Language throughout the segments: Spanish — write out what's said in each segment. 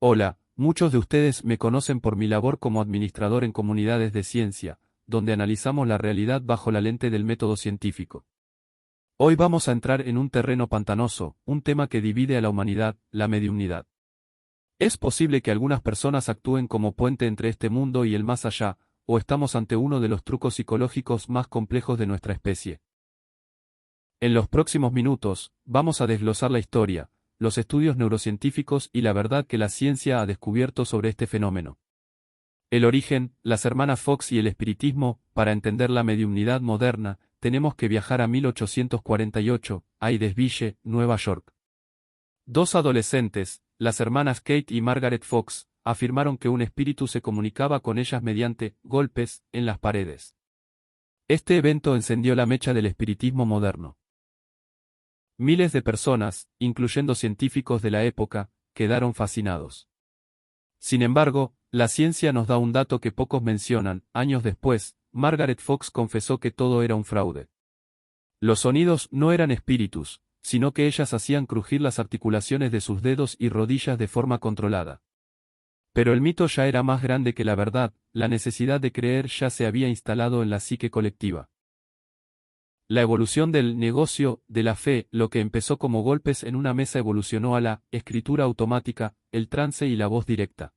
Hola, muchos de ustedes me conocen por mi labor como administrador en comunidades de ciencia, donde analizamos la realidad bajo la lente del método científico. Hoy vamos a entrar en un terreno pantanoso, un tema que divide a la humanidad, la mediumnidad. ¿Es posible que algunas personas actúen como puente entre este mundo y el más allá, o estamos ante uno de los trucos psicológicos más complejos de nuestra especie? En los próximos minutos, vamos a desglosar la historia, los estudios neurocientíficos y la verdad que la ciencia ha descubierto sobre este fenómeno. El origen, las hermanas Fox y el espiritismo. Para entender la mediumnidad moderna, tenemos que viajar a 1848, a Hydesville, Nueva York. Dos adolescentes, las hermanas Kate y Margaret Fox, afirmaron que un espíritu se comunicaba con ellas mediante golpes en las paredes. Este evento encendió la mecha del espiritismo moderno. Miles de personas, incluyendo científicos de la época, quedaron fascinados. Sin embargo, la ciencia nos da un dato que pocos mencionan. Años después, Margaret Fox confesó que todo era un fraude. Los sonidos no eran espíritus, sino que ellas hacían crujir las articulaciones de sus dedos y rodillas de forma controlada. Pero el mito ya era más grande que la verdad, la necesidad de creer ya se había instalado en la psique colectiva. La evolución del negocio de la fe, lo que empezó como golpes en una mesa evolucionó a la escritura automática, el trance y la voz directa.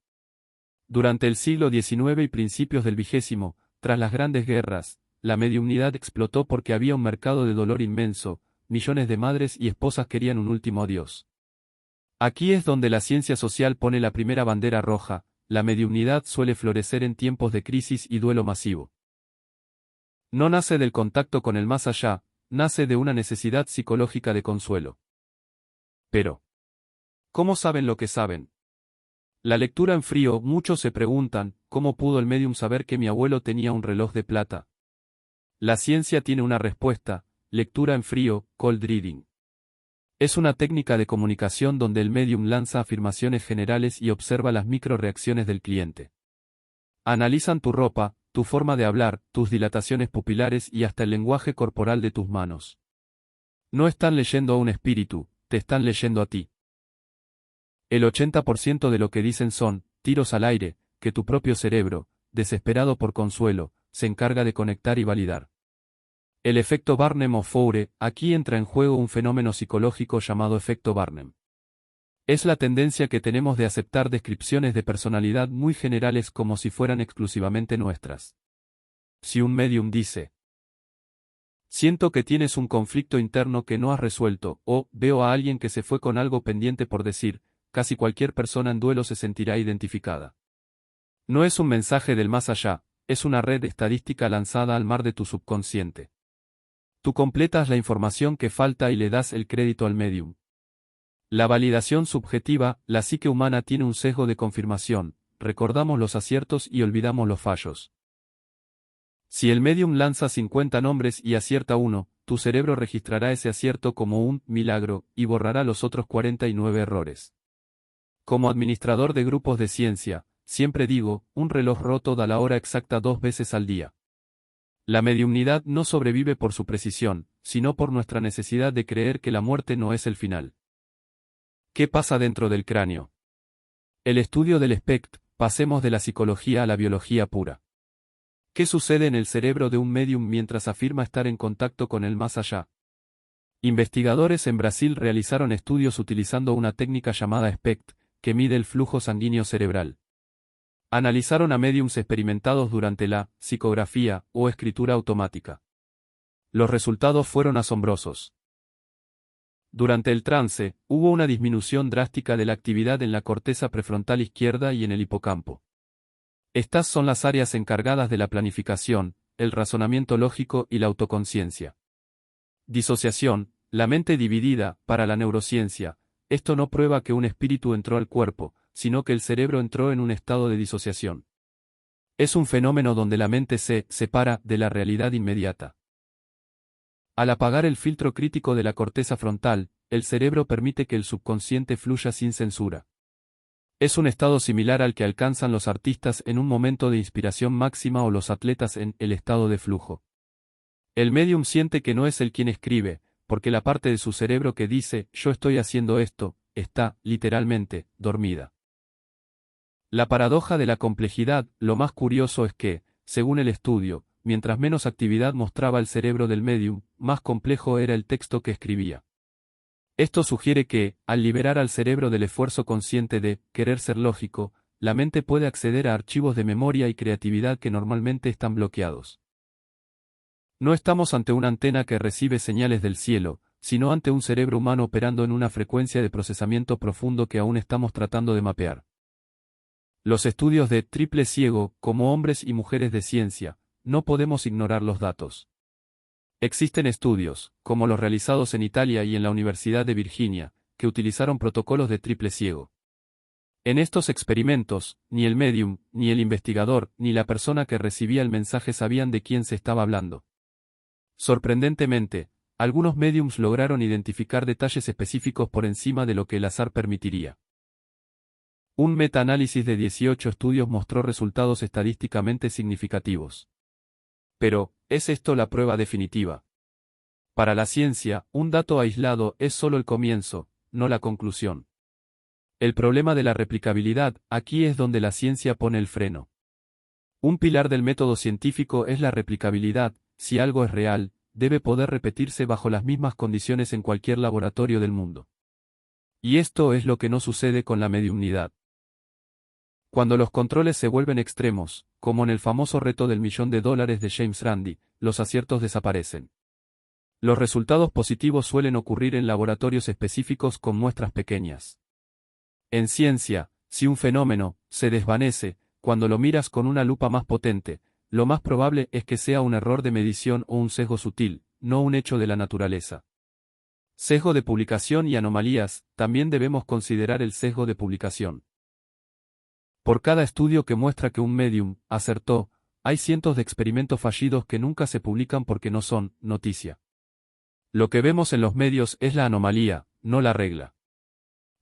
Durante el siglo XIX y principios del XX, tras las grandes guerras, la mediumnidad explotó porque había un mercado de dolor inmenso, millones de madres y esposas querían un último adiós. Aquí es donde la ciencia social pone la primera bandera roja. La mediumnidad suele florecer en tiempos de crisis y duelo masivo. No nace del contacto con el más allá, nace de una necesidad psicológica de consuelo. Pero, ¿cómo saben lo que saben? La lectura en frío. Muchos se preguntan, ¿cómo pudo el medium saber que mi abuelo tenía un reloj de plata? La ciencia tiene una respuesta: lectura en frío, cold reading. Es una técnica de comunicación donde el medium lanza afirmaciones generales y observa las microreacciones del cliente. Analizan tu ropa, tu forma de hablar, tus dilataciones pupilares y hasta el lenguaje corporal de tus manos. No están leyendo a un espíritu, te están leyendo a ti. El 80% de lo que dicen son tiros al aire, que tu propio cerebro, desesperado por consuelo, se encarga de conectar y validar. El efecto Barnum o Foure. Aquí entra en juego un fenómeno psicológico llamado efecto Barnum. Es la tendencia que tenemos de aceptar descripciones de personalidad muy generales como si fueran exclusivamente nuestras. Si un medium dice: siento que tienes un conflicto interno que no has resuelto, o veo a alguien que se fue con algo pendiente por decir, casi cualquier persona en duelo se sentirá identificada. No es un mensaje del más allá, es una red estadística lanzada al mar de tu subconsciente. Tú completas la información que falta y le das el crédito al medium. La validación subjetiva. La psique humana tiene un sesgo de confirmación, recordamos los aciertos y olvidamos los fallos. Si el medium lanza 50 nombres y acierta uno, tu cerebro registrará ese acierto como un milagro y borrará los otros 49 errores. Como administrador de grupos de ciencia, siempre digo, un reloj roto da la hora exacta 2 veces al día. La mediumnidad no sobrevive por su precisión, sino por nuestra necesidad de creer que la muerte no es el final. ¿Qué pasa dentro del cráneo? El estudio del espectro. Pasemos de la psicología a la biología pura. ¿Qué sucede en el cerebro de un medium mientras afirma estar en contacto con el más allá? Investigadores en Brasil realizaron estudios utilizando una técnica llamada SPECT, que mide el flujo sanguíneo cerebral. Analizaron a mediums experimentados durante la psicografía o escritura automática. Los resultados fueron asombrosos. Durante el trance, hubo una disminución drástica de la actividad en la corteza prefrontal izquierda y en el hipocampo. Estas son las áreas encargadas de la planificación, el razonamiento lógico y la autoconciencia. Disociación. La mente dividida. Para la neurociencia, esto no prueba que un espíritu entró al cuerpo, sino que el cerebro entró en un estado de disociación. Es un fenómeno donde la mente se separa de la realidad inmediata. Al apagar el filtro crítico de la corteza frontal, el cerebro permite que el subconsciente fluya sin censura. Es un estado similar al que alcanzan los artistas en un momento de inspiración máxima o los atletas en el estado de flujo. El medium siente que no es él quien escribe, porque la parte de su cerebro que dice, yo estoy haciendo esto, está, literalmente, dormida. La paradoja de la complejidad, lo más curioso es que, según el estudio, mientras menos actividad mostraba el cerebro del médium, más complejo era el texto que escribía. Esto sugiere que, al liberar al cerebro del esfuerzo consciente de querer ser lógico, la mente puede acceder a archivos de memoria y creatividad que normalmente están bloqueados. No estamos ante una antena que recibe señales del cielo, sino ante un cerebro humano operando en una frecuencia de procesamiento profundo que aún estamos tratando de mapear. Los estudios de triple ciego, como hombres y mujeres de ciencia, no podemos ignorar los datos. Existen estudios, como los realizados en Italia y en la Universidad de Virginia, que utilizaron protocolos de triple ciego. En estos experimentos, ni el médium, ni el investigador, ni la persona que recibía el mensaje sabían de quién se estaba hablando. Sorprendentemente, algunos médiums lograron identificar detalles específicos por encima de lo que el azar permitiría. Un metaanálisis de 18 estudios mostró resultados estadísticamente significativos. Pero, ¿es esto la prueba definitiva? Para la ciencia, un dato aislado es solo el comienzo, no la conclusión. El problema de la replicabilidad, aquí es donde la ciencia pone el freno. Un pilar del método científico es la replicabilidad. Si algo es real, debe poder repetirse bajo las mismas condiciones en cualquier laboratorio del mundo. Y esto es lo que no sucede con la mediumnidad. Cuando los controles se vuelven extremos, como en el famoso reto del $1.000.000 de James Randi, los aciertos desaparecen. Los resultados positivos suelen ocurrir en laboratorios específicos con muestras pequeñas. En ciencia, si un fenómeno se desvanece, cuando lo miras con una lupa más potente, lo más probable es que sea un error de medición o un sesgo sutil, no un hecho de la naturaleza. Sesgo de publicación y anomalías, también debemos considerar el sesgo de publicación. Por cada estudio que muestra que un médium acertó, hay cientos de experimentos fallidos que nunca se publican porque no son noticia. Lo que vemos en los medios es la anomalía, no la regla.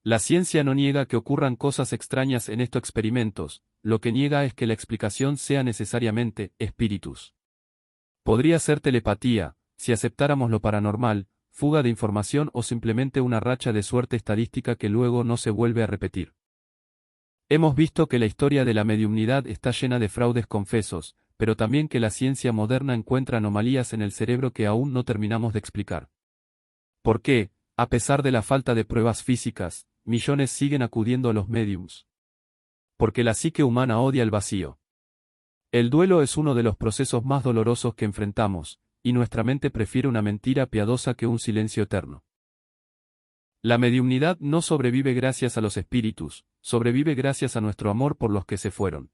La ciencia no niega que ocurran cosas extrañas en estos experimentos, lo que niega es que la explicación sea necesariamente espíritus. Podría ser telepatía, si aceptáramos lo paranormal, fuga de información o simplemente una racha de suerte estadística que luego no se vuelve a repetir. Hemos visto que la historia de la mediumnidad está llena de fraudes confesos, pero también que la ciencia moderna encuentra anomalías en el cerebro que aún no terminamos de explicar. ¿Por qué, a pesar de la falta de pruebas físicas, millones siguen acudiendo a los médiums? Porque la psique humana odia el vacío. El duelo es uno de los procesos más dolorosos que enfrentamos, y nuestra mente prefiere una mentira piadosa que un silencio eterno. La mediumnidad no sobrevive gracias a los espíritus, sobrevive gracias a nuestro amor por los que se fueron.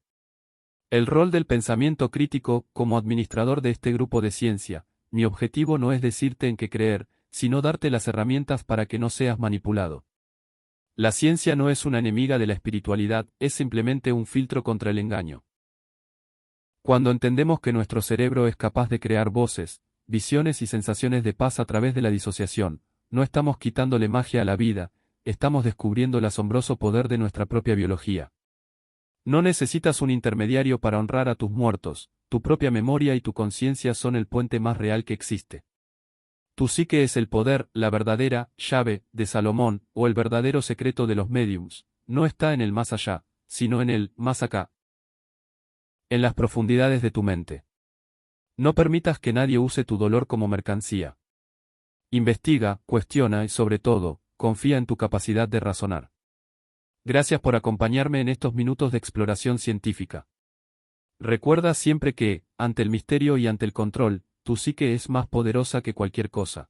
El rol del pensamiento crítico, como administrador de este grupo de ciencia, mi objetivo no es decirte en qué creer, sino darte las herramientas para que no seas manipulado. La ciencia no es una enemiga de la espiritualidad, es simplemente un filtro contra el engaño. Cuando entendemos que nuestro cerebro es capaz de crear voces, visiones y sensaciones de paz a través de la disociación, no estamos quitándole magia a la vida, estamos descubriendo el asombroso poder de nuestra propia biología. No necesitas un intermediario para honrar a tus muertos, tu propia memoria y tu conciencia son el puente más real que existe. Tu psique es el poder, la verdadera llave de Salomón, o el verdadero secreto de los médiums, no está en el más allá, sino en el más acá. En las profundidades de tu mente. No permitas que nadie use tu dolor como mercancía. Investiga, cuestiona y sobre todo, confía en tu capacidad de razonar. Gracias por acompañarme en estos minutos de exploración científica. Recuerda siempre que, ante el misterio y ante el control, tu psique es más poderosa que cualquier cosa.